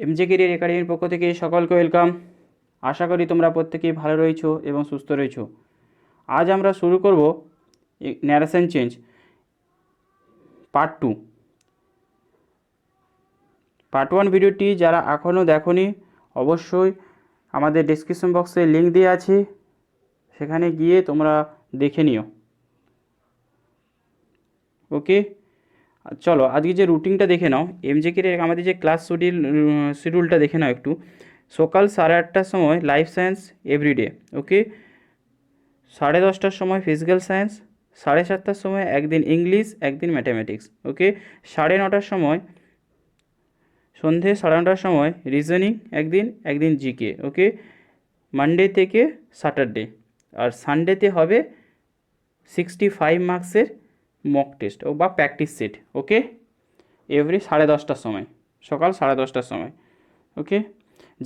এমজে career একাডেমির পক্ষ থেকে সকলকে ওয়েলকাম। আশা করি তোমরা প্রত্যেকেই ভালো রয়েছো এবং সুস্থ রয়েছো। আজ আমরা শুরু করব ন্যারেশন চেঞ্জ পার্ট 2। পার্ট 1 ভিডিওটি যারা এখনও দেখোনি অবশ্যই আমাদের ডেসক্রিপশন বক্সে লিঙ্ক দেওয়া আছে, সেখানে গিয়ে তোমরা দেখে নিও। ওকে, চলো আজকে যে রুটিনটা দেখে নাও। এমজে কেরিয়ার আমাদের যে ক্লাস শিডিউলটা দেখে নাও একটু। সকাল 8:30টার সময় লাইফ সায়েন্স এভরিডে, ওকে। 10:30টার সময় ফিজিক্যাল সায়েন্স, 7:30টার সময় একদিন ইংলিশ একদিন ম্যাথামেটিক্স, ওকে। 9:30টার সময় সন্ধে 9:30টার সময় রিজনিং একদিন একদিন জিকে, ওকে। মানডে থেকে স্যাটারডে, আর সানডেতে হবে 65 মার্কসের মক টেস্ট বা প্র্যাকটিস সেট, ওকে। এভরি 10:30টার সময়, সকাল 10:30টার সময়, ওকে।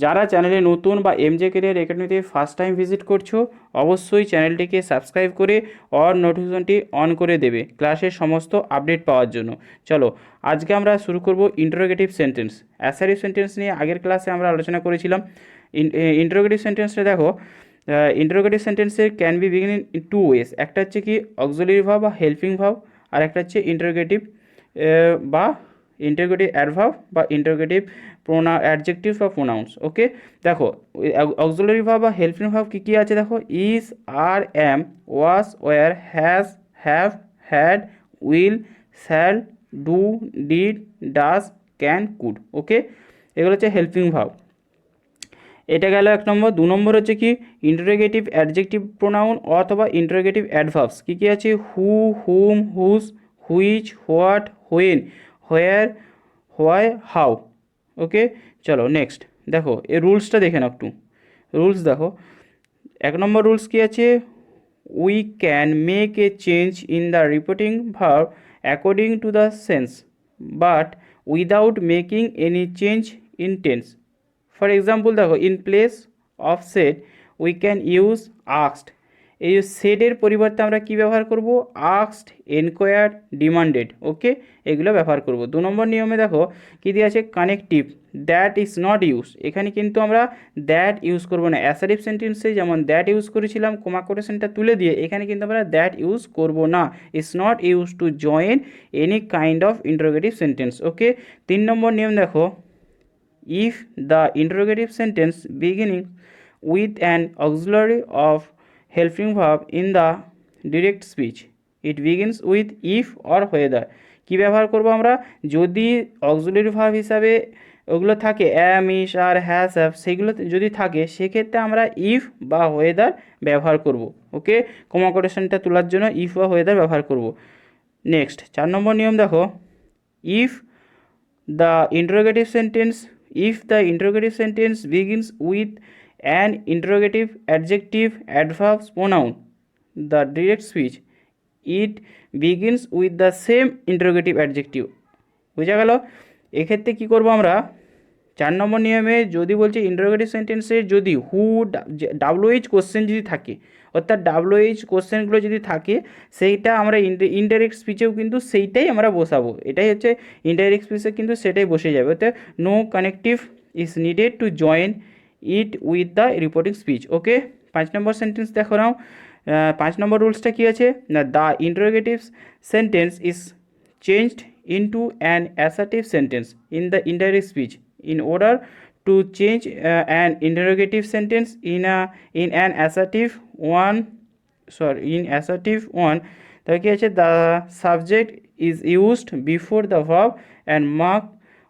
যারা চ্যানেলে নতুন বা এমজে কেরিয়ার একাডেমিতে ফার্স্ট টাইম ভিজিট করছো অবশ্যই চ্যানেলটিকে সাবস্ক্রাইব করে অল নোটিফিকেশনটি অন করে দেবে ক্লাসের সমস্ত আপডেট পাওয়ার জন্য। চলো আজকে আমরা শুরু করব ইন্টারোগেটিভ সেন্টেন্স। অ্যাসারিভ সেন্টেন্স নিয়ে আগের ক্লাসে আমরা আলোচনা করেছিলাম। ইন্টারোগেটিভ সেন্টেন্সটা দেখো, ইন্টারোগেটিভ সেন্টেন্সের can be begin in two ways. একটা হচ্ছে কি অক্সিলারি ভার্ব বা হেল্পিং ভার্ব, আর একটা হচ্ছে ইন্টারোগেটিভ বা ইন্টারোগেটিভ অ্যাডভার্ব বা ইন্টারোগেটিভ অ্যাডজেক্টিভ বা প্রোনাউন্স, ওকে। দেখো অক্সিলারি ভার্ব বা হেল্পিং ভার্ব কী কী আছে দেখো, is, are, am, was, were, has, have, had, will, shall, do, did, does, can, could, okay. এগুলো হচ্ছে হেল্পিং ভার্ব। এটা গেল 1 নম্বর। 2 নম্বর হচ্ছে কি ইন্টারোগেটিভ অ্যাডজেক্টিভ প্রোনাউন অথবা ইন্টারোগেটিভ অ্যাডভার্বস। কী কী আছে, who, whom, whose, which, what, when, where, why, how, okay. চলো নেক্সট দেখো এই রুলসটা দেখে নাও একটু। রুলস দেখো, 1 নম্বর রুলস কী আছে, we can make a change in the reporting verb according to the sense but without making any change in tense. For example দেখো, in place of said we can use asked. এই যে সেডের পরিবর্তে আমরা কি ব্যবহার করব, আস্কড, এনকোয়ার্ড, ডিমান্ডেড, ওকে, এগুলো ব্যবহার করব। 2 নম্বর নিয়মে দেখো কী দিয়ে আছে, connective, that is not use. এখানে কিন্তু আমরা দ্যাট ইউজ করব না। অ্যাসারিভ সেন্টেন্সে যেমন দ্যাট ইউজ করেছিলাম কমা কোটেশনটা তুলে দিয়ে, এখানে কিন্তু আমরা দ্যাট ইউজ করব না। Is not use to join any kind of interrogative sentence, okay. 3 নম্বর নিয়ম দেখো, if the interrogative sentence beginning with an auxiliary of helping verb in the direct speech it begins with if or whether। কি ব্যবহার করব আমরা, যদি auxiliary verb হিসাবে ওগুলো থাকে অ্যাম, ইস, আর, হ্যাজ, হ্যাভ, সেগুলো যদি থাকে সেক্ষেত্রে আমরা ইফ বা ওয়েদার ব্যবহার করব, ওকে। কমা কোটেশনটা তোলার জন্য ইফ বা ওয়েদার ব্যবহার করব। নেক্সট 4 নম্বর নিয়ম দেখো, if the interrogative sentence if the interrogative sentence begins with an interrogative adjective adverb pronoun the direct speech it begins with the same interrogative adjective। বুঝা গেল। এক্ষেত্রে কী করব আমরা, 4 নম্বর নিয়মে যদি বলছে ইন্টারোগেটিভ সেন্টেন্সে যদি হু ডাব্লিউএইচ কোশ্চেন যদি থাকে, অর্থাৎ ডাব্লিউএইচ কোশ্চেনগুলো যদি থাকে, সেইটা আমরা ইনডাইরেক্ট স্পিচেও কিন্তু সেইটাই আমরা বসাবো। এটাই হচ্ছে ইনডাইরেক্ট স্পিচে কিন্তু সেটাই বসে যাবে, অর্থাৎ no connective is needed to join it with the reporting speech, okay. 5 নম্বর সেন্টেন্স দেখো নাও। 5 নম্বর রুলসটা কী আছে না, the interrogative sentence is changed into an assertive sentence in the indirect speech in order to change an interrogative sentence in an assertive one, তাহলে কি আছে, the subject is used before the verb and mark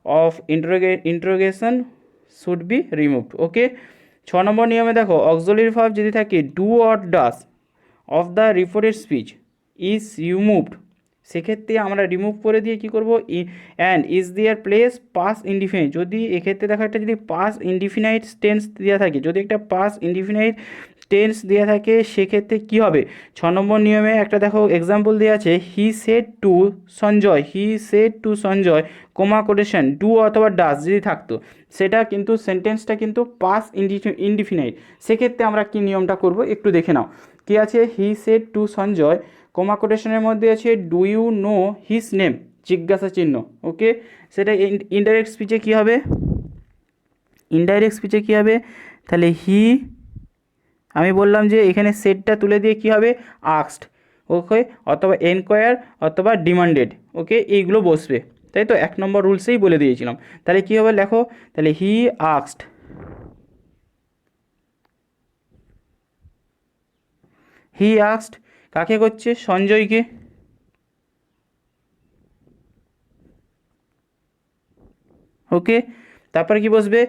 of interrogation should be removed, okay। 6 নম্বর নিয়মে দেখো, auxiliary verb যদি থাকে do or does of the reported speech is removed, সেক্ষেত্রে আমরা remove করে দিয়ে কী করবো, and is their place past indefinite. যদি এক্ষেত্রে দেখো একটা যদি পাস ইনডিফিনাইট টেন্স দেওয়া থাকে, যদি একটা পাস ইনডিফিনাইট টেন্স দেওয়া থাকে সেক্ষেত্রে কী হবে, 6 নম্বর নিয়মে একটা দেখো এক্সাম্পল দেওয়া আছে, he said to Sanjay, he said to Sanjay, comma quotation do অথবা ডাস যদি থাকতো, সেটা কিন্তু সেন্টেন্সটা কিন্তু পাস ইনডিফিনাইট। সেক্ষেত্রে আমরা কী নিয়মটা করব একটু দেখে নাও। কী আছে, he said to Sanjay, comma কোটেশনের মধ্যে আছে do you know his name, জিজ্ঞাসা চিহ্ন, ওকে। সেটা ইনডাইরেক্ট স্পিচে কী হবে, ইনডাইরেক্ট স্পিচে কী হবে, তাহলে হি, আমি বললাম যে এখানে সেটটা তুলে দিয়ে কী হবে আক্সড, ওকে, অথবা এনকোয়ার অথবা ডিমান্ডেড, ওকে, এইগুলো বসবে, তাই তো 1 নম্বর রুলসেই বলে দিয়েছিলাম। তাহলে কী হবে লেখো, তাহলে হি আক্সড, হি আক্সড কাকে করছে, সঞ্জয়কে, ওকে। তারপরে কি বসবে,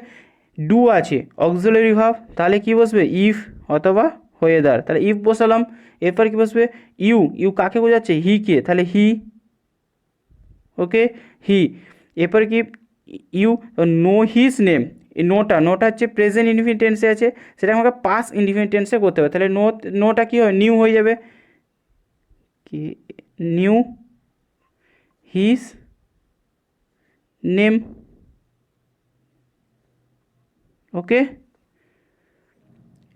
ডু আছে অক্সিলারি ভার্ব, তাহলে কি বসবে ইফ অথবা ওয়েদার, তাহলে ইফ বসালাম। এরপর কি বসবে, ইউ, ইউ কাকে বোঝাচ্ছে, হিকে, তাহলে হি, ওকে, হি। এরপর কি ইউ, নো হিজ নেম, এই নোটা, নোটা হচ্ছে প্রেজেন্ট ইনডিফিনিট টেন্সে আছে, সেটা আমাকে পাস ইনডিফিনিট টেন্সে করতে হবে, তাহলে নো, নোটা কী হয় নিউ হয়ে যাবে, কি নিউ হিজ নেম, ওকে।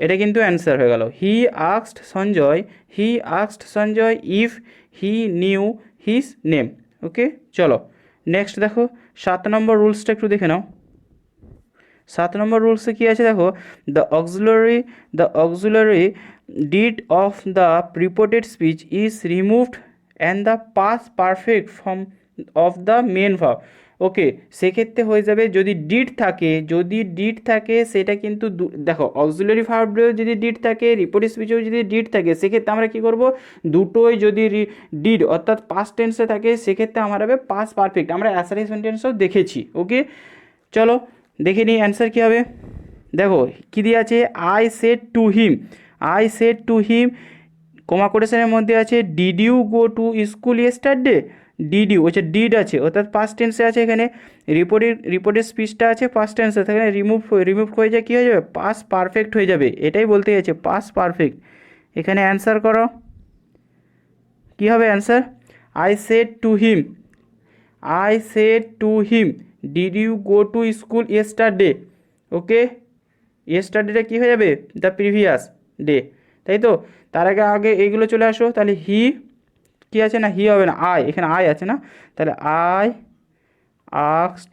এটা কিন্তু অ্যান্সার হয়ে গেল, he asked Sanjay, he asked Sanjay if he knew his name, okay. চলো নেক্সট দেখো 7 নম্বর রুলসটা একটু দেখে নাও। 7 নম্বর রুলসে কী আছে দেখো, the auxiliary did of the reported speech is removed and the past perfect form of the main verb, okay. সেক্ষেত্রে হয়ে যাবে যদি ডিড থাকে, যদি ডিড থাকে সেটা কিন্তু দেখো অক্সিলারি ভার্বেও যদি ডিড থাকে, রিপোর্টেড স্পিচেও যদি ডিড থাকে, সেক্ষেত্রে আমরা কী করব, দুটোই যদি ডিড অর্থাৎ পাস্ট টেন্সে থাকে সেক্ষেত্রে আমার হবে পাস্ট পারফেক্ট, আমরা অ্যাসারি সেন্টেন্সও দেখেছি, ওকে। চলো দেখে নিই অ্যান্সার কী হবে। দেখো কী দিয়ে আছে, I said to him, I said to him, comma কোটেশনের মধ্যে আছে did you go to school yesterday, did you হচ্ছে ডিড আছে অর্থাৎ পাস্ট টেন্সে আছে, এখানে রিপোর্টের স্পিচটা আছে পাস্ট টেন্সে, সেখানে রিমুভ হয়ে যায় কী হয়ে যাবে, পাস্ট পারফেক্ট হয়ে যাবে, এটাই বলতে গেছে পাস্ট পারফেক্ট। এখানে অ্যান্সার করো, কী হবে answer, I said to him, I said to him did you go to school yesterday, okay. ইয়েস্টারডেটা কী হয়ে যাবে, দ্য প্রিভিয়াস ডে, তাই তো। তার আগে আগে এইগুলো চলে আসো, তাহলে হি কী আছে না, হি হবে না, আই, এখানে আই আছে না, তাহলে I asked,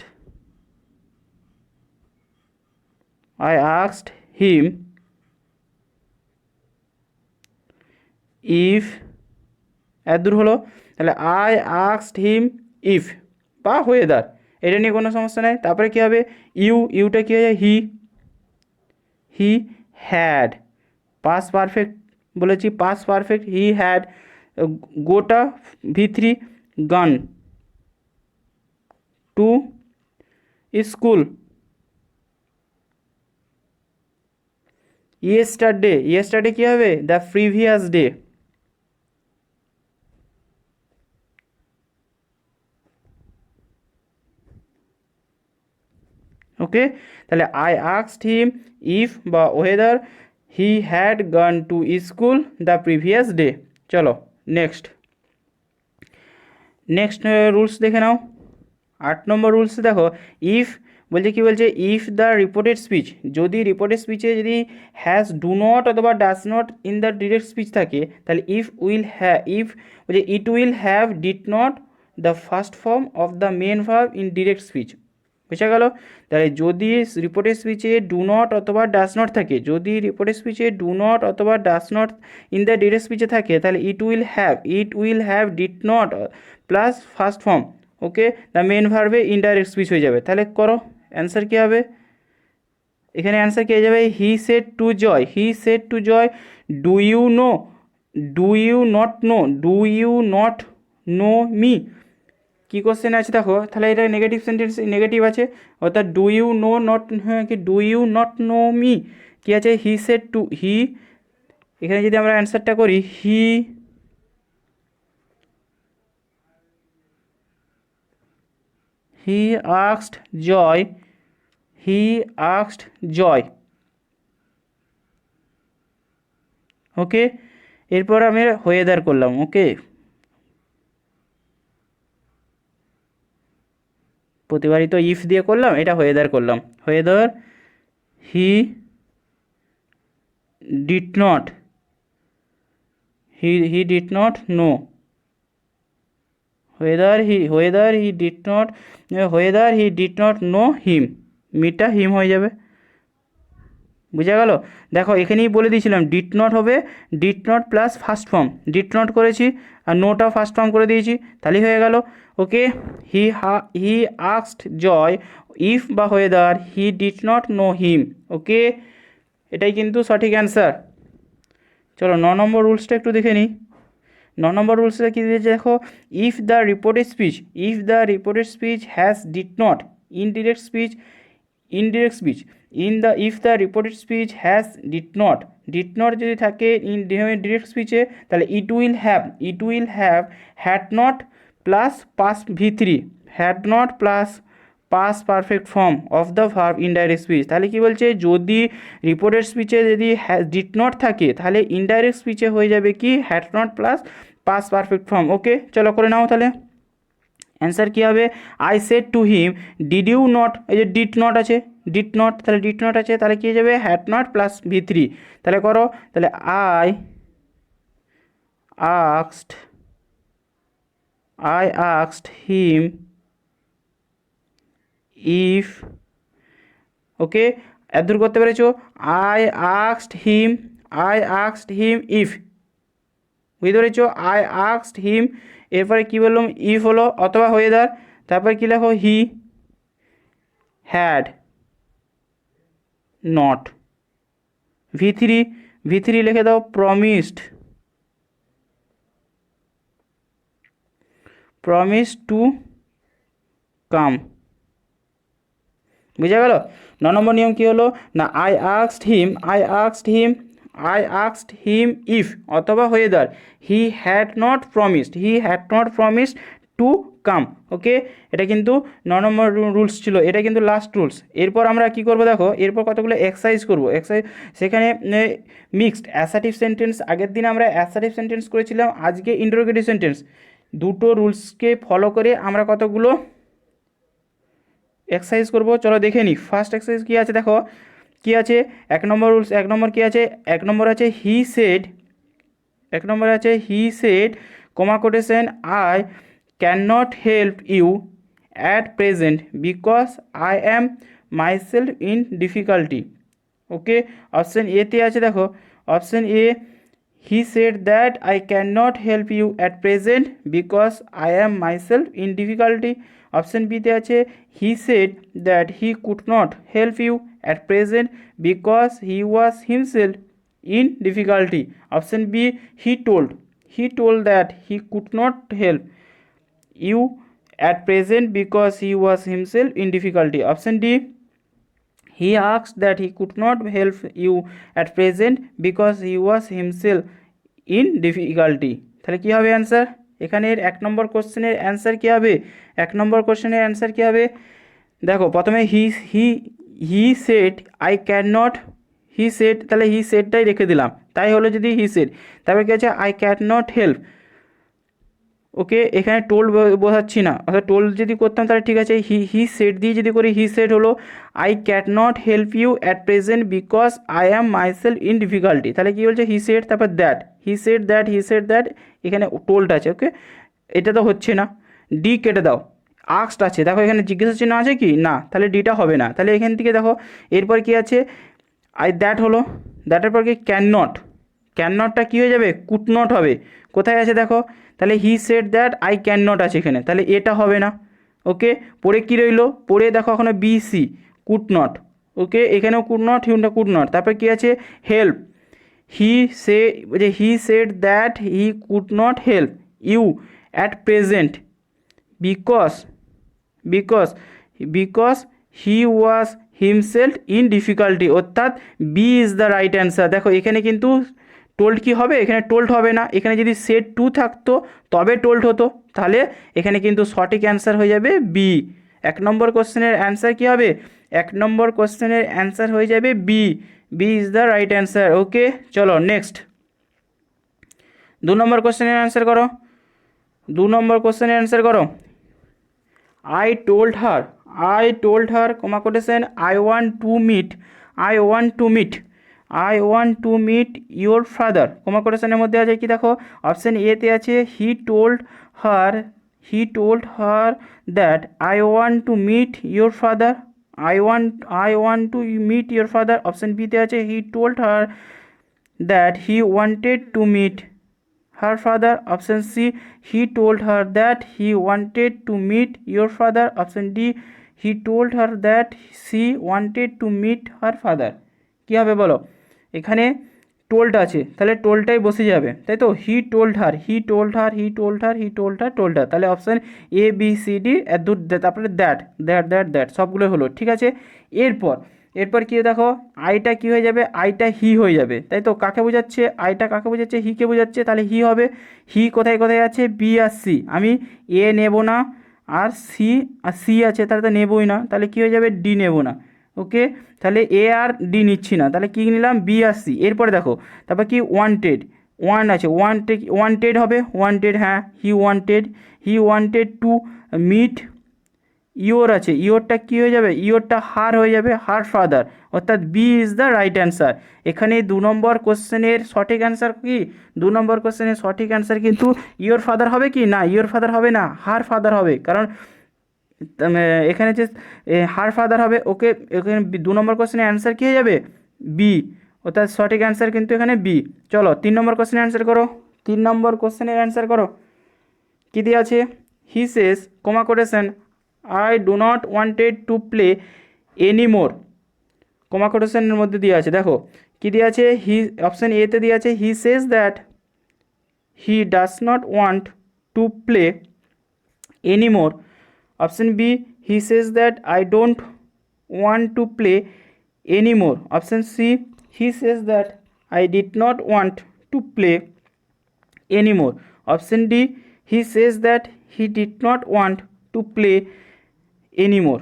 I asked him if, এত দূর হলো, তাহলে আই আস্কড হিম ইফ বা ওয়েদার, এটা নিয়ে কোনো সমস্যা নেই। তারপরে কী হবে, ইউ, ইউটা কী হয়ে যায় হি, হি হ্যাড, পাস পারফেক্ট বলেছি, পাস পারফেক্ট, হি হ্যাড, গোটা V3 গান টু স্কুল, ইয়েস্টারডে, ইয়েস্টারডে কী হবে, দ্য প্রিভিয়াস ডে, ওকে। তাহলে আই আস্কড হিম ইফ বা ওয়েদার হি হ্যাড গান to school the previous day. চলো নেক্সট, নেক্সট রুলস দেখে নাও। 8 নম্বর রুলসে দেখো, ইফ বলছে কি বলছে, ইফ দ্য রিপোর্টেড স্পিচ, যদি রিপোর্টেড স্পিচে যদি হ্যাজ ডু নট অথবা does not in the direct speech থাকে, তাহলে ইফ বলছে it will have did not the first form of the main verb in direct speech, বুঝা গেল। তাহলে যদি রিপোর্টেড স্পিচে ডু নট অথবা ডাজ নট থাকে, যদি রিপোর্টেড স্পিচে ডু নট অথবা does not in the direct স্পিচে থাকে, তাহলে it will have did not plus first form, okay, the main ভার্বে ইনডাইরেক্ট স্পিচ হয়ে যাবে। তাহলে করো অ্যান্সার কী হবে, এখানে অ্যান্সার কী হয়ে যাবে, he said to Joy, he said to Joy do you know, do you not know, do you not know me, কী কোশ্চেন আছে দেখো, তাহলে এটা নেগেটিভ সেন্টেন্স, নেগেটিভ আছে, অর্থাৎ ডু ইউ নো নট, হ্যাঁ কি do you not know me, কী আছে হি সেড টু, হি, এখানে যদি আমরা অ্যান্সারটা করি হি আস্কড জয়, হি আস্কড জয়, ওকে। এরপর আমি ওয়েদার করলাম, ওকে, প্রতিবারই তো ইফ দিয়ে করলাম, এটা ওয়েদার করলাম, weather he did not, he did not no, whether he did not know him, মিটা হিম হয়ে যাবে, বুঝা গেল? দেখো এখানেই বলে দিয়েছিলাম ডিড নট হবে did not plus first form, did not করেছি আর নোটাও ফার্স্ট ফর্ম করে দিয়েছি, তাহলেই হয়ে গেল। Okay, he asked Joy if বা whether he did not know him. Okay, এটাই কিন্তু সঠিক অ্যান্সার। চলো 9 নম্বর রুলসটা একটু দেখে নিই। 9 নম্বর রুলসটা কী দিয়েছে দেখো, if the reported speech has did not indirect speech if the reported speech has did not যদি থাকে ইন ডিরেক্ট স্পিচে, তাহলে it will have had not plus pass V3, had not plus past perfect form of the verb indirect speech. তাহলে কি বলছে, যদি reported স্পিচে যদি did not থাকে তাহলে ইনডাইরেক্ট স্পিচে হয়ে যাবে কি had not plus past perfect form. Okay, চলো করে নাও তাহলে। অ্যান্সার কী হবে, I said to him did you not, এই যে ডিড নট আছে, তাহলে ডিড নট আছে, তাহলে কী হয়ে যাবে হ্যাড নট প্লাস V3। তাহলে করো, তাহলে আই আক্সড হিম ইফ, ওকে এত দূর করতে পেরেছো, আই আক্সড হিম ইফ, বুঝতে পেরেছো, আই আক্সড হিম, এরপরে কী বললাম ইফ হলো অথবা ওয়েদার, তারপরে কী লেখো হি হ্যাড নট, V3 লিখে দাও প্রমিসড টু কাম। বুঝা গেল? 9 নম্বর নিয়ম কী হলো না, আই আক্সড হিম ইফ অথবা whether he had not promised to come. Okay, এটা কিন্তু 9 নম্বর রুলস ছিল, এটা কিন্তু লাস্ট রুলস। এরপর আমরা কি করব দেখো, এরপর কতগুলো এক্সারসাইজ করব। সেখানে মিক্সড অ্যাসার্টিভ সেন্টেন্স, আগের দিন আমরা অ্যাসার্টিভ সেন্টেন্স করেছিলাম, আজকে ইন্টারোগেটিভ সেন্টেন্স। দুটো রুলসকে ফলো করে আমরা কতগুলো এক্সারসাইজ করব, চলো দেখে নিই। ফার্স্ট এক্সারসাইজ কী আছে দেখো, কী আছে 1 নম্বর রুলস, 1 নম্বর কী আছে, 1 নম্বর আছে he said comma quotation I can not help you at present because I am myself in difficulty. Okay, option এতে আছে দেখো, option A he said that I can not help you at present because I am myself in difficulty. Option বিতে আছে he said that he could not help you at present because he was himself in difficulty. Option B he told that he could not help you at present because he was himself in difficulty. Option D, he asked that he could not help you at present because he was himself in difficulty. তাহলে কী হবে answer, এখানের 1 নম্বর কোশ্চেনের answer কী হবে, 1 নম্বর কোশ্চেনের answer কী হবে দেখো, প্রথমে he said I can not, তাহলে হি সেডটাই রেখে দিলাম, তাই হলো যদি হি সেড, তারপরে কী আছে আই ক্যান নট হেল্প। ওকে, এখানে টোল্ড বোঝাচ্ছি না, অর্থাৎ টোল্ড যদি করতাম তাহলে ঠিক আছে, হি সেড দিয়ে যদি করি, হি সেড হলো I can not help you at present because I am myself in difficulty. তাহলে কী বলছে হি সেড, তারপর দ্যাট, হি সেড দ্যাট, এখানে টোল্ড আছে। ওকে, এটা তো হচ্ছে না, ডি কেটে দাও, আক্সড আছে, দেখো এখানে জিজ্ঞাসা চিহ্ন আছে কি না, তাহলে ডিটা হবে না, তাহলে এখান থেকে দেখো এরপর কি আছে দ্যাট হলো, দ্যাটের পর কি ক্যান নটটা কী হয়ে যাবে কুড নট হবে, কোথায় আছে দেখো, তাহলে হি said that I can not আছে এখানে, তাহলে এটা হবে না। ওকে, পরে কী রইলো, পরে দেখো এখনো BC কুড নট। ওকে, এখানেও কুড নট, তারপর কী আছে help, he said that he could not help you at present because he was himself in difficulty, অর্থাৎ B is the right answer. দেখো এখানে কিন্তু টোল্ড কি হবে, এখানে টোল্ড হবে না, এখানে যদি সেড টু থাকতো তবে টোল্ড হতো, তাহলে এখানে কিন্তু সঠিক অ্যান্সার হয়ে যাবে বি। 1 নম্বর কোশ্চেনের অ্যান্সার কী হবে, 1 নম্বর কোশ্চেনের অ্যান্সার হয়ে যাবে B is the right answer. Okay, চলো নেক্সট 2 নম্বর কোশ্চেনের অ্যান্সার করো, 2 নম্বর কোশ্চেনের অ্যান্সার করো। I told her comma quotation I want to meet your father comma quotation এর মধ্যে আছে কি দেখো, অপশন এ তে আছে he told her that I want to meet your father, I want to meet your father, option B তে আছে he told her that he wanted to meet her father, option C he told her that he wanted to meet your father, option D he told her that she wanted to meet her father। কি হবে বলো, এখানে told আছে তাহলে টোলটাই বসে যাবে, তাই তো, he told her, he told her, he told her, he told her, told her, তাহলে option A B C D তারপরে দ্যাট দ্যাট দ্যাট দ্যাট সবগুলো হলো, ঠিক আছে। এরপর এরপর কি দেখো, আইটা কি হয়ে যাবে, আইটা হি হয়ে যাবে, তাই তো, কাকে বোঝাচ্ছে, আইটা কাকে বোঝাচ্ছে, হিকে বোঝাচ্ছে, তাহলে হি হবে। হি কোথায় কোথায় আছে, বি আর সি, আমি এ নেব না, আর সি আছে তাহলে তো নেবই না, তাহলে কি হয়ে যাবে, ডি নেব না, ওকে। তাহলে এ আর ডি নিচ্ছি না, তাহলে কী নিলাম, বি আর সি। এরপরে দেখো তারপর কি ওয়ান্টেড, ওয়ান আছে, ওয়ান্টেড হবে, ওয়ান্টেড, হ্যাঁ, he wanted to meet your আছে, ইয়োরটা কী হয়ে যাবে, ইয়োরটা হার হয়ে যাবে, হার ফাদার, অর্থাৎ B is the right answer. এখানে 2 নম্বর কোশ্চেনের সঠিক অ্যান্সার কি, 2 নম্বর কোশ্চেনের সঠিক অ্যান্সার কিন্তু ইয়োর ফাদার হবে কি না, ইয়োর ফাদার হবে না, হার ফাদার হবে, কারণ এখানে যে হার ফাদার হবে, ওকে, এখানে 2 নম্বর কোশ্চেনের অ্যান্সার কী হয়ে যাবে, বি, অর্থাৎ সঠিক অ্যান্সার কিন্তু এখানে বি। চলো 3 নম্বর কোশ্চেনের অ্যান্সার করো, 3 নম্বর কোশ্চেনের অ্যান্সার করো, কী দিয়ে আছে, he says comma quotation I do not wanted to play any more, comma কোটেশনের মধ্যে দিয়ে আছে, দেখো কী দিয়ে আছে, হি, অপশান এতে দিয়ে আছে he says that he does not want to play any more, option B he says that I don't want to play anymore, option C he says that I did not want to play anymore, option D he says that he did not want to play anymore।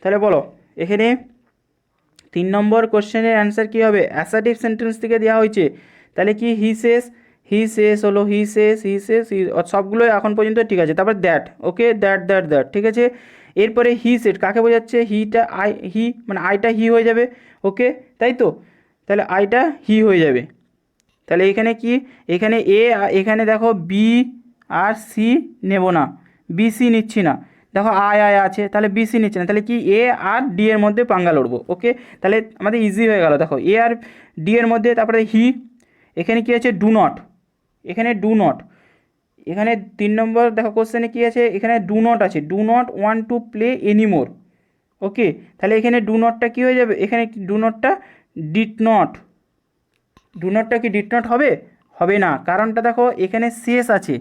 তাহলে বলো এখানে 3 নম্বর কোশ্চেনের answer কী হবে, assertive sentence থেকে দেওয়া হয়েছে, তাহলে কি হি সেস হলো, হি সেস সবগুলোই এখন পর্যন্ত ঠিক আছে, তারপর that, okay, that that that, ঠিক আছে। এরপরে হি সেট কাকে বোঝাচ্ছে, হিটা আই, হি মানে আইটা হি হয়ে যাবে, ওকে, তাই তো, তাহলে আইটা হি হয়ে যাবে, তাহলে এখানে কি, এখানে এখানে দেখো বি আর সি নেব না, বি সি নিচ্ছি না, দেখো আই আছে, তাহলে বি সি নিচ্ছে না, তাহলে কি এ আর ডি এর মধ্যে পাঙ্গা লড়বো, ওকে, তাহলে আমাদের ইজি হয়ে গেল, দেখো এ আর ডি এর মধ্যে, তারপরে হি, এখানে কি আছে, ডু নট, এখানে ডু নট, এখানে 3 নম্বর দেখো কোশ্চেনে কী আছে, এখানে ডু নট আছে, do not want to play anymore, okay, তাহলে এখানে ডু নটটা কী হয়ে যাবে, এখানে ডু নটটা ডিড নট, ডু নটটা কি ডিড নট হবে, হবে না, কারণটা দেখো এখানে শেষ আছে,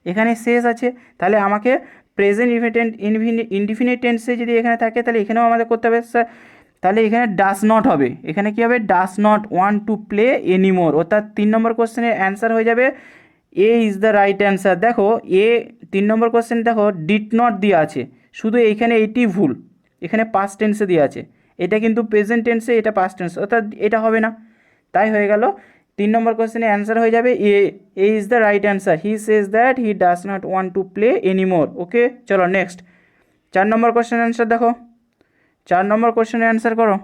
এখানে শেষ আছে, তাহলে আমাকে প্রেজেন্ট ইনডিফিনিট টেন্সে যদি এখানে থাকে তাহলে এখানেও আমাদের করতে হবে, তাহলে এখানে ডাস নট হবে, এখানে কী হবে, does not want to play anymore, অর্থাৎ 3 নম্বর কোশ্চেনের অ্যান্সার হয়ে যাবে A is the right answer. দেখো 3 নম্বর কোশ্চেন দেখো ডিড নট দেওয়া আছে, শুধু এইখানে এইটি ভুল, এখানে পাস্ট টেন্সে দেওয়া আছে, এটা কিন্তু প্রেজেন্ট টেন্সে, এটা পাস্ট টেন্স, অর্থাৎ এটা হবে না, তাই হয়ে গেল 3 নম্বর কোশ্চেনের অ্যান্সার হয়ে যাবে A is the right answer, he says that he does not want to play anymore, okay. চলো নেক্সট 4 নম্বর কোশ্চেনের অ্যান্সার দেখো, 4 নম্বর কোশ্চেনের অ্যান্সার করো,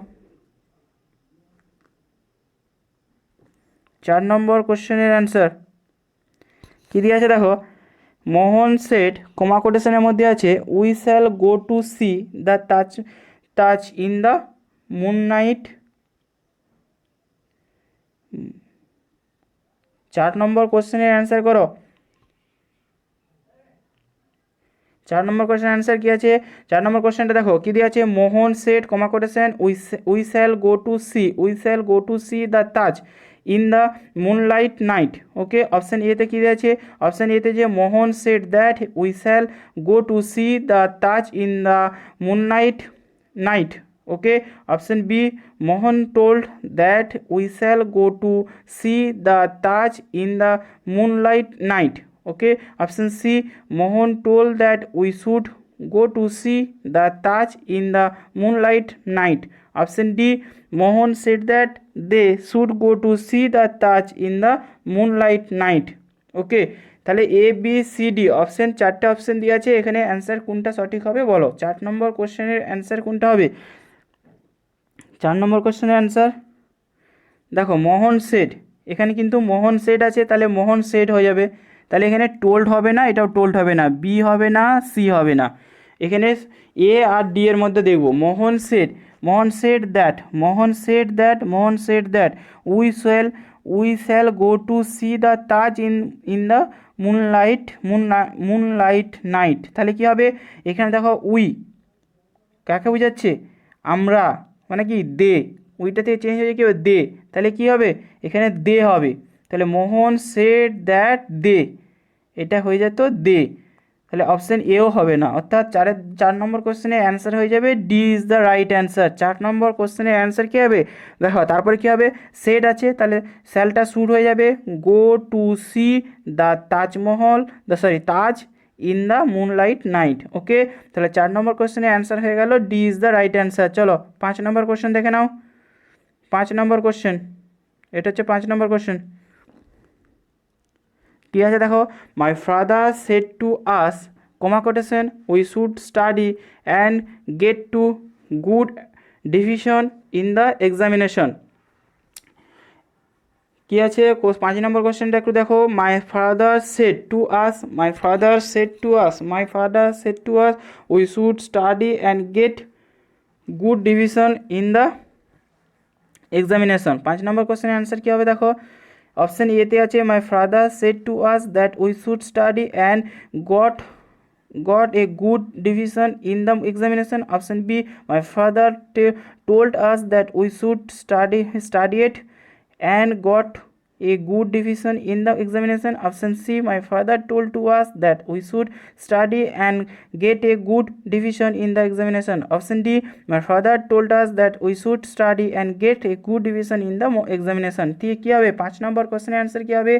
4 নম্বর কোশ্চেনের অ্যান্সার কী দিয়ে আছে দেখো, মোহন সেট কমা কোটেশনের মধ্যে আছে we shall go to see the Taj in the moon night. 4 নম্বর কোশ্চেনের অ্যান্সার করো, 4 নম্বর কোশ্চেনের অ্যান্সার কী আছে, 4 নম্বর কোশ্চেনটা দেখো কী দিয়ে আছে, Mohan said comma quotation we shall go to see the Taj in the moonlight night, okay. Option এতে কী দিয়ে আছে, অপশান এতে যে Mohan said that we shall go to see the Taj in the moonlight night, okay. Option B Mohan told that we shall go to see the Taj in the moonlight night, okay. Option C Mohan told that we should go to see the Taj in the moonlight night. Option D Mohan said that they should go to see the Taj in the moonlight night, okay. তাহলে A B C D option 4টে option দিয়ে আছে, এখানে answer কোনটা সঠিক হবে বলো, 4 নম্বর কোশ্চেনের অ্যান্সার কোনটা হবে, 4 নম্বর কোশ্চেনের অ্যান্সার দেখো মোহন সেড, এখানে কিন্তু মোহন সেড আছে, তাহলে মোহন সেড হয়ে যাবে, তাহলে এখানে টোল্ড হবে না, এটাও টোল্ড হবে না, বি হবে না, সি হবে না, এখানে এ আর ডি এর মধ্যে দেখব Mohan said that we shall go to see the Taj in the moonlight night. তাহলে কী হবে, এখানে দেখো উই কাকে বোঝাচ্ছে, আমরা, মানে কি দে, উইটা থেকে চেঞ্জ হয়ে কি হবে দে, তাহলে কি হবে এখানে দে হবে। তাহলে মোহন সেড দ্যাট দে, এটা হয়ে যেত দে, তাহলে অপশান এও হবে না, অর্থাৎ 4 নম্বর কোশ্চেনের অ্যান্সার হয়ে যাবে D is the right answer. 4 নম্বর কোশ্চেনের অ্যান্সার কী হবে দেখো, তারপরে কী হবে সেড আছে, তাহলে স্যালটা শুট হয়ে যাবে go to see the Taj in the moonlight night. Okay, তাহলে 4 নম্বর কোশ্চেনের অ্যান্সার হয়ে গেল D is the right answer. চলো 5 নম্বর কোশ্চেন দেখে নাও। 5 নম্বর কোশ্চেন, এটা হচ্ছে 5 নম্বর কোশ্চেন। কী আছে দেখো, my father said to us quotation we should study and get to good division in the examination. কী আছে 5 নম্বর কোশ্চেনটা একটু দেখো, my father said to us we should study and get good division in the examination. 5 নম্বর কোশ্চেনের answer কী হবে দেখো, অপশান এতে আছে my father said to us that we should study and got a good division in the examination. Option B, my father told us that we should study it and got a good division in the examination. Option C, my father told to us that we should study and get a good division in the examination. Option D, my father told us that we should study and get a good division in the examination. ঠিক কী হবে 5 নম্বর কোশ্চেনের answer কী হবে,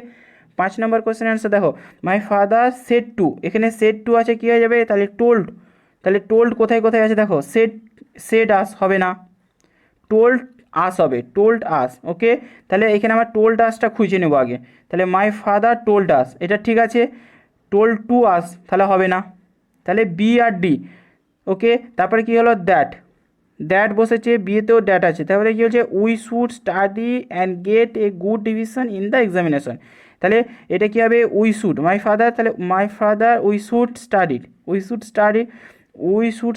5 নম্বর কোশ্চেনের answer দেখো, my father said two, এখানে সেড টু আছে, কী হয়ে যাবে তাহলে টোল্ড কোথায় কোথায় আছে দেখো, সেড আস হবে না, টোল্ড আস হবে, টোল্ড আস। ওকে, তাহলে এখানে আমার টোল্ড আসটা খুঁজে নেবো আগে, তাহলে মাই ফাদার টোল্ড আস এটা ঠিক আছে, টোল্ড টু আস তাহলে হবে না, তাহলে বি আর ডি। ওকে, তারপরে কী হলো দ্যাট বসেছে, বিয়েতেও দ্যাট আছে, তারপরে কী হচ্ছে we should study and get a good division in the examination. তাহলে এটা কী হবে উই শুড, মাই ফাদার, তাহলে my father we should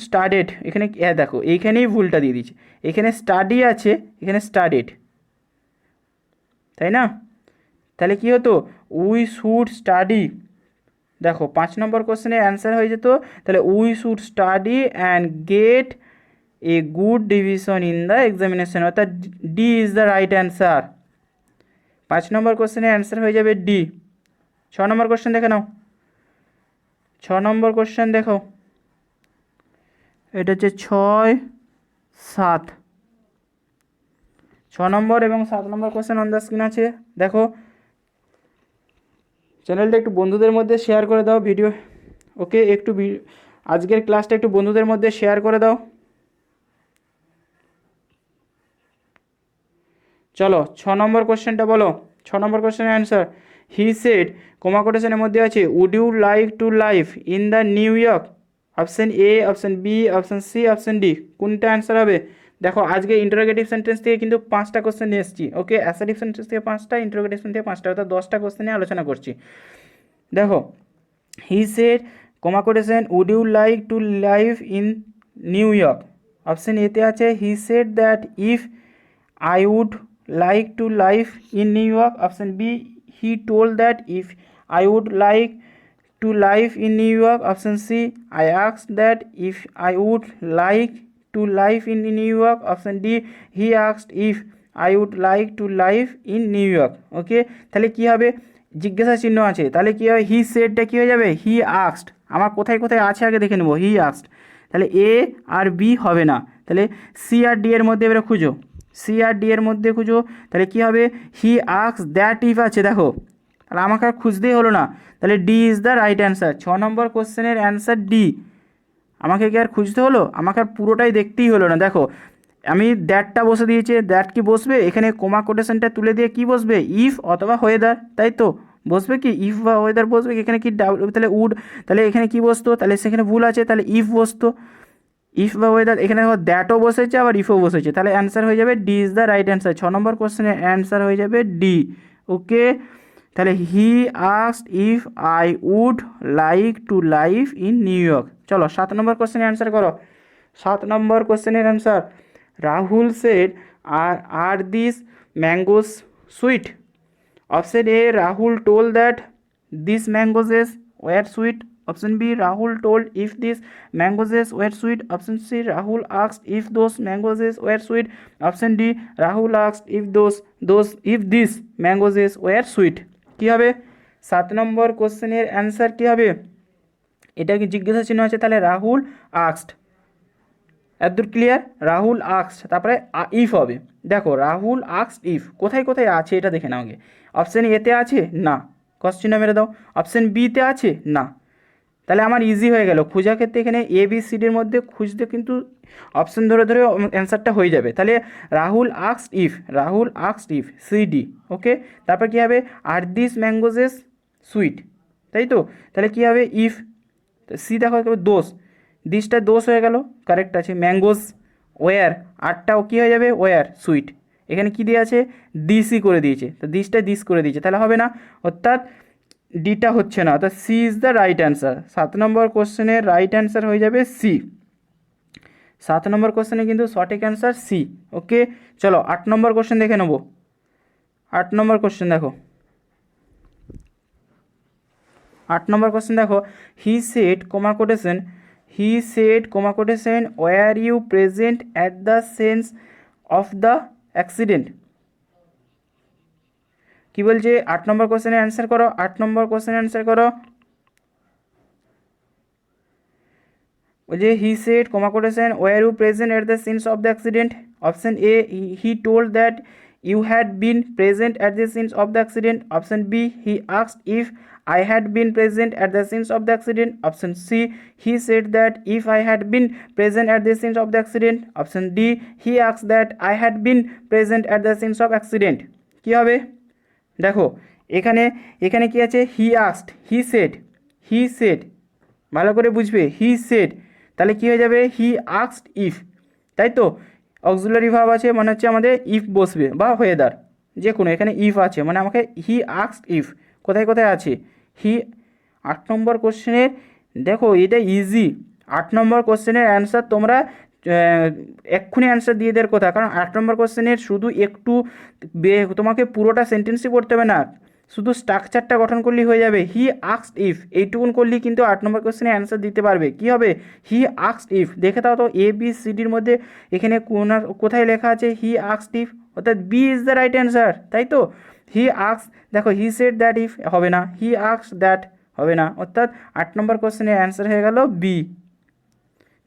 studied, এখানে দেখো এইখানেই ভুলটা দিয়ে দিচ্ছে, এখানে স্টাডি আছে, এখানে স্টাডিড, তাই না, তাহলে কী হতো উই শুড স্টাডি, দেখো 5 নম্বর কোশ্চেনের অ্যান্সার হয়ে যেত তাহলে we should study and get a good division in the examination, অর্থাৎ D is the right answer. 5 নম্বর কোশ্চেনের অ্যান্সার হয়ে যাবে ডি। 6 নম্বর কোশ্চেন দেখে নাও। 6 নম্বর কোশ্চেন দেখো, এটা হচ্ছে 6, 7, 6 নম্বর এবং 7 নম্বর কোশ্চেন অন দ্য স্ক্রিন আছে দেখো। চ্যানেলটা একটু বন্ধুদের মধ্যে শেয়ার করে দাও ভিডিও। ওকে, একটু আজকের ক্লাসটা একটু বন্ধুদের মধ্যে শেয়ার করে দাও। চলো 6 নম্বর কোশ্চেনটা বলো। 6 নম্বর কোশ্চেনের অ্যান্সার, হি সেড কোটেশনের মধ্যে আছে would you like to live in the New York. Option A, option B, option C, option D, কোনটা অ্যান্সার হবে দেখো। আজকে ইন্টারোগেটিভ সেন্টেন্স থেকে কিন্তু 5টা কোশ্চেন নিয়ে এসেছি। ওকে, অ্যাসার্টিভ সেন্টেন্স থেকে 5টা, ইন্টারোগেটিভ থেকে 5টা, অর্থাৎ 10টা কোশ্চেন নিয়ে আলোচনা করছি। দেখো, he said quotation would you like to live in New York. Option এতে আছে he said that if I would like to live in New York. Option B, he told that if I would like to live in New York. Option C, I asked that if I would like to live in New York. Option D, he asked if I would like to live in New York. ওকে, তাহলে কী হবে জিজ্ঞাসা চিহ্ন আছে, তাহলে কী হবে হি সেডটা কী হয়ে যাবে হি আস্কড। আমার কোথায় কোথায় আছে আগে দেখে নেবো, হি আস্কড, তাহলে এ আর বি হবে না, তাহলে সি আর ডি এর মধ্যে এবারে খুঁজো, সি আর ডি এর মধ্যে খুঁজো, তাহলে কী হবে হি আস্কস দ্যাট ইফ আছে দেখো, তাহলে আমাকে আর খুঁজতেই হলো না, তাহলে D is the right answer. 6 নম্বর কোশ্চেনের অ্যান্সার ডি, আমাকে কি আর খুঁজতে হলো, আমাকে আর পুরোটাই দেখতেই হলো না। দেখো আমি দ্যাটটা বসে দিয়েছে, দ্যাট কি বসবে এখানে কোটেশনটা তুলে দিয়ে কি বসবে ইফ অথবা ওয়েদার, তাই তো বসবে কি ইফ বা ওয়েদার বসবে, এখানে কি তাহলে উড, তাহলে এখানে কি বসতো, তাহলে সেখানে ভুল আছে, তাহলে ইফ বসতো, ইফ বা ওয়েদার, এখানে দ্যাটও বসেছে আবার ইফও বসেছে, তাহলে অ্যান্সার হয়ে যাবে D is the right answer. 6 নম্বর কোশ্চেনের অ্যান্সার হয়ে যাবে ডি। ওকে, তাহলে he asked if I would like to live in New York. চলো 7 নম্বর কোশ্চেনের অ্যান্সার করো। 7 নম্বর কোশ্চেনের answer, Rahul said are this mangoes sweet? Option A, Rahul told that this mangoes were sweet. Option B, Rahul told if this mangoes were sweet. Option C, Rahul asked if those ম্যাঙ্গোজেস were sweet. Option D, Rahul asked if this mangoes were sweet. কী হবে 7 নম্বর কোশ্চেনের answer কী হবে? এটা কি জিজ্ঞাসা চিহ্ন আছে, তাহলে রাহুল আস্কড। এতদূর ক্লিয়ার? রাহুল আস্কড, তারপরে ইফ হবে। দেখো রাহুল আস্কড ইফ কোথায় কোথায় আছে এটা দেখে নাও আগে। অপশান এতে আছে না, ক্রস চিহ্ন মেরে দাও। অপশান বিতে আছে না, তাহলে আমার ইজি হয়ে গেল খোঁজার ক্ষেত্রে। এখানে এ বি সি ডির মধ্যে খুঁজতে কিন্তু অপশান ধরে ধরে অ্যান্সারটা হয়ে যাবে। তাহলে Rahul asked if C D. Okay, তারপর কী হবে? আর দিস ম্যাঙ্গোজেস সুইট, তাই তো? তাহলে কী হবে? ইফ, সি দেখো দোষ, দিসটা দোষ হয়ে গেল, কারেক্ট আছে। ম্যাঙ্গোস ওয়ার, আরটাও কী হয়ে যাবে? Were sweet. এখানে কী দিয়ে আছে? দিসই করে দিয়েছে, তো দিসটা দিস করে দিয়েছে, তাহলে হবে না, অর্থাৎ ডিটা হচ্ছে না, অর্থাৎ she is the right answer. 7 নম্বর কোশ্চেনের রাইট অ্যান্সার হয়ে যাবে সি। 7 নম্বর কোশ্চেনে কিন্তু সঠিক অ্যান্সার সি। ওকে, চলো 8 নম্বর কোশ্চেন দেখে নেব। 8 নম্বর কোশ্চেন দেখো, 8 নম্বর কোশ্চেন দেখো, he said were you present at the sense of the accident? কি বলছে? 8 নম্বর কোশ্চেনের অ্যান্সার করো। 8 নম্বর কোশ্চেনের অ্যান্সার করো। বলছে he said were you present at the scenes of the accident. Option A, he told that you had been present at the scenes of the accident. Option B, he asked if I had been present at the scenes of the accident. Option C, he said that if I had been present at the scenes of the accident. Option D, he asked that I had been present at the scenes of accident. কি হবে? দেখো এখানে এখানে কি আছে? He asked, he said, ভালো করে বুঝবে, হি সেড, তাহলে কি হয়ে যাবে? হি আস্কড ইফ, তাই তো? অক্সিলারি ভার্ব আছে মানে হচ্ছে আমাদের ইফ বসবে বা ওয়েদার যে কোনো, এখানে ইফ আছে মানে আমাকে হি আস্কড ইফ কোথায় কোথায় আছে? হি। 8 নম্বর কোশ্চেনের দেখো এটা ইজি। 8 নম্বর কোশ্চেনের অ্যান্সার তোমরা এক্ষুনি অ্যান্সার দিয়ে দেওয়ার কথা, কারণ 8 নম্বর কোশ্চেনের শুধু একটু তোমাকে পুরোটা সেন্টেন্সই পড়তে হবে না, শুধু স্ট্রাকচারটা গঠন করলেই হয়ে যাবে। হি আস্কড ইফ এইটুকুন করলেই কিন্তু 8 নম্বর কোশ্চেনে অ্যান্সার দিতে পারবে। কি হবে? হি আস্কড ইফ। দেখে দাও তো এ বি সি ডির মধ্যে এখানে কোথায় লেখা আছে হি আস্কড ইফ, অর্থাৎ B is the right answer, তাই তো? হি আস্কড, দেখো হি সেড দ্যাট ইফ হবে না, হি আস্কড দ্যাট হবে না, অর্থাৎ 8 নম্বর কোশ্চেনের অ্যান্সার হয়ে গেল বি।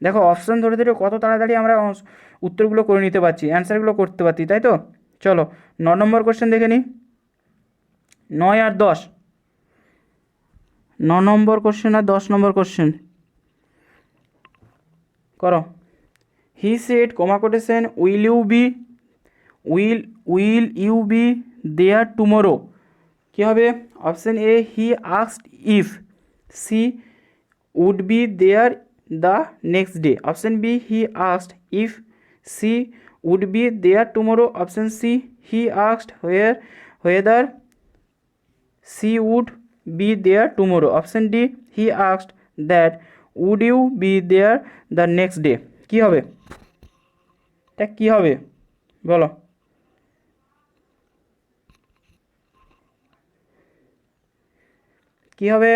দেখো অপশান ধরে ধরে কত তাড়াতাড়ি আমরা উত্তরগুলো করে নিতে পারছি, অ্যান্সারগুলো করতে পারছি, তাই তো? চলো 9 নম্বর কোশ্চেন দেখে নিই। 9 আর 10, 9 নম্বর কোশ্চেন আর 10 নম্বর কোশ্চেন করো। He said will you be there tomorrow? কী হবে? Option A, he asked if, she would be there the next day. Option B, he asked if she would be there tomorrow. Option C, he asked whether she would be there tomorrow. Option D, he asked that would you be there the next day. কী হবে? এটা কী হবে বলো? কী হবে?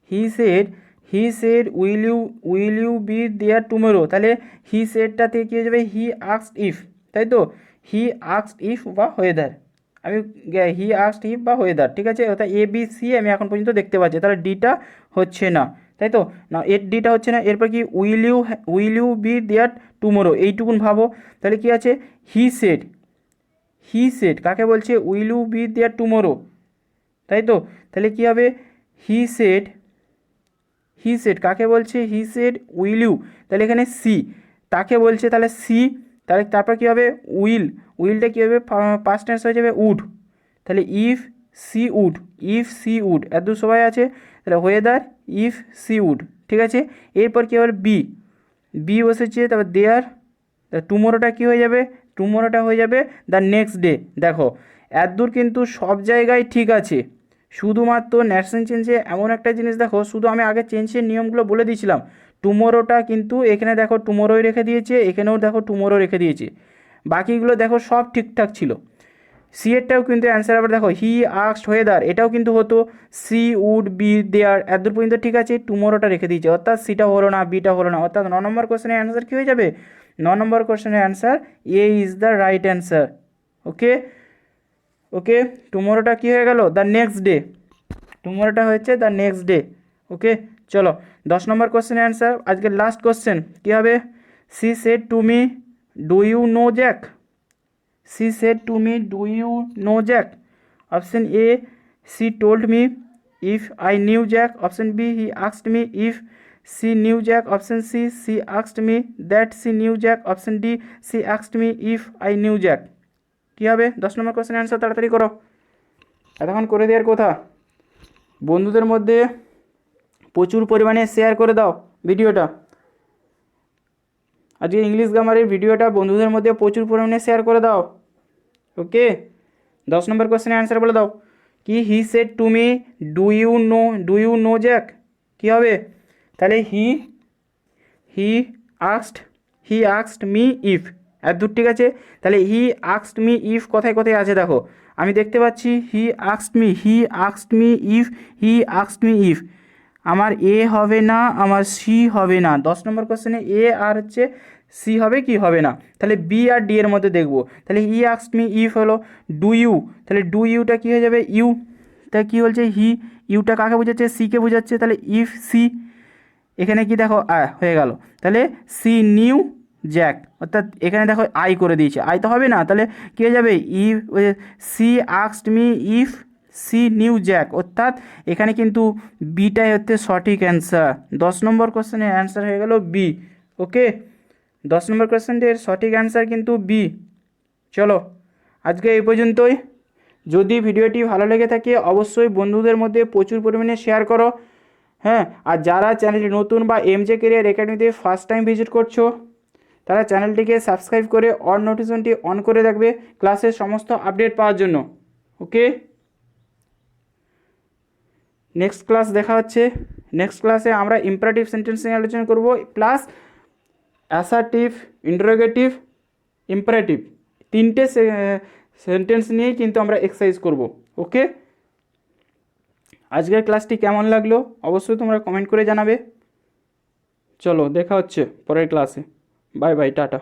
He said will you be there tomorrow, তাহলে হি সেডটাতে কী হয়ে যাবে? হি আস্কড ইফ, তাই তো? হি আস্কড ইফ বা ওয়েদার, আমি হি আস্কড ইফ বা ওয়েদার, ঠিক আছে? অর্থাৎ এ বি সি আমি এখন পর্যন্ত দেখতে পাচ্ছি, তাহলে ডিটা হচ্ছে না, তাই তো? না, এর ডিটা হচ্ছে না। এরপর কি? Will you be there tomorrow, এইটুকুন ভাবো, তাহলে কি আছে? হি সেড কাকে বলছে? Will you be there tomorrow, তাই তো? তাহলে কী হবে? হি সেড কাকে বলছে? হি সেড উইল ইউ, তাহলে এখানে সি তাকে বলছে, তাহলে সি, তাহলে তারপর কী হবে? উইলটা কী হবে? পাস্ট টেন্স হয়ে যাবে উড, তাহলে ইফ সি উড এত সবাই আছে, তাহলে ওয়েদার ইফ সি উড, ঠিক আছে? এরপর কী হবে? বি বসেছে, তারপর দেয়ার, টুমোরোটা কী হয়ে যাবে, টুমোরোটা হয়ে যাবে দ্য নেক্সট ডে। দেখো এতদূর কিন্তু সব জায়গায় ঠিক আছে, শুধুমাত্র ন্যারেশন চেঞ্জে এমন একটা জিনিস দেখো, শুধু আমি আগে চেঞ্জের নিয়মগুলো বলে দিয়েছিলাম। টুমোরোটা কিন্তু এখানে দেখো টুমোরোই রেখে দিয়েছে, এখানেও দেখো টুমোরো রেখে দিয়েছে, বাকিগুলো দেখো সব ঠিকঠাক ছিল। সি এরটাও কিন্তু অ্যান্সার আবার দেখো হি আস্কড ওয়েদার, এটাও কিন্তু হতো সি উড বি দেয়ার, এতদূর পর্যন্ত ঠিক আছে, টুমোরোটা রেখে দিয়েছে, অর্থাৎ সিটা হলো না, বিটা হলো না, অর্থাৎ 9 নম্বর কোশ্চেনের অ্যান্সার কী হয়ে যাবে, 9 নম্বর কোশ্চেনের answer A is the right answer. Okay okay, টুমোরোটা কী হয়ে গেল, দ্য নেক্সট ডে, টুমোরোটা হচ্ছে দ্য নেক্সট ডে। ওকে চলো 10 নম্বর কোশ্চেনের অ্যান্সার, আজকের লাস্ট কোশ্চেন কী হবে, she said to me do you know Jack, she said to me do you know Jack, option A she told me if I knew Jack, option B he asked me if she knew Jack, option C she asked me that she knew Jack, option D she asked me if I knew Jack। কী হবে 10 নম্বর question answer, তাড়াতাড়ি করো, এতক্ষণ করে দেওয়ার কথা। বন্ধুদের মধ্যে প্রচুর পরিমাণে শেয়ার করে দাও ভিডিওটা, আজকে ইংলিশ গ্রামারের ভিডিওটা বন্ধুদের মধ্যে প্রচুর পরিমাণে শেয়ার করে দাও। ওকে 10 নম্বর কোশ্চেনের অ্যান্সার বলে দাও কি, he said to me do you know Jack, কী হবে তাহলে হি আস্কড মি ইফ, এত দূর ঠিক আছে, তাহলে হি আস্কড মি ইফ কোথায় কোথায় আছে দেখো, আমি দেখতে পাচ্ছি হি আস্কড মি ইফ, আমার এ হবে না, আমার সি হবে না, 10 নম্বর কোশ্চেনে এ আর হচ্ছে সি হবে কি হবে না, তাহলে বি আর ডি এর মধ্যে দেখবো, তাহলে হি আস্কড মি ইফ হলো ডু ইউ, তাহলে ডু ইউটা কী হয়ে যাবে ইউ, তাই কী বলছে ইউটা কাকে বোঝাচ্ছে, সিকে বোঝাচ্ছে, তাহলে ইফ সি, এখানে কি দেখো হয়ে গেল, তাহলে সি নিউ জ্যাক, অর্থাৎ এখানে দেখো আই করে দিয়েছে, আই তো হবে না, তাহলে কী হয়ে যাবে if, she asked me if she knew Jack, অর্থাৎ এখানে কিন্তু বিটাই হচ্ছে সঠিক অ্যান্সার। 10 নম্বর কোশ্চেনের অ্যান্সার হয়ে গেল বি। ওকে 10 নম্বর কোশ্চেনটির সঠিক অ্যান্সার কিন্তু বি। চলো আজকে এই পর্যন্তই, যদি ভিডিওটি ভালো লেগে থাকে অবশ্যই বন্ধুদের মধ্যে প্রচুর পরিমাণে শেয়ার করো। হ্যাঁ, আর যারা চ্যানেলটি নতুন বা এমজে কেরিয়ার একাডেমিতে ফার্স্ট টাইম ভিজিট করছো, তারা চ্যানেলটিকে সাবস্ক্রাইব করে অল নোটিফিকেশনটি অন করে রাখবে ক্লাসের সমস্ত আপডেট পাওয়ার জন্য। ওকে, নেক্সট ক্লাস দেখা হচ্ছে, নেক্সট ক্লাসে আমরা ইম্পারেটিভ সেন্টেন্স নিয়ে আলোচনা করব, প্লাস অ্যাসার্টিভ, ইন্টারোগেটিভ, ইম্পারেটিভ, 3টে সেন্টেন্স নিয়েই কিন্তু আমরা এক্সারসাইজ করব। ওকে, আজকের ক্লাসটি কেমন লাগলো অবশ্যই তোমরা কমেন্ট করে জানাবে। চলো দেখা হচ্ছে পরের ক্লাসে, বাই বাই, টাটা।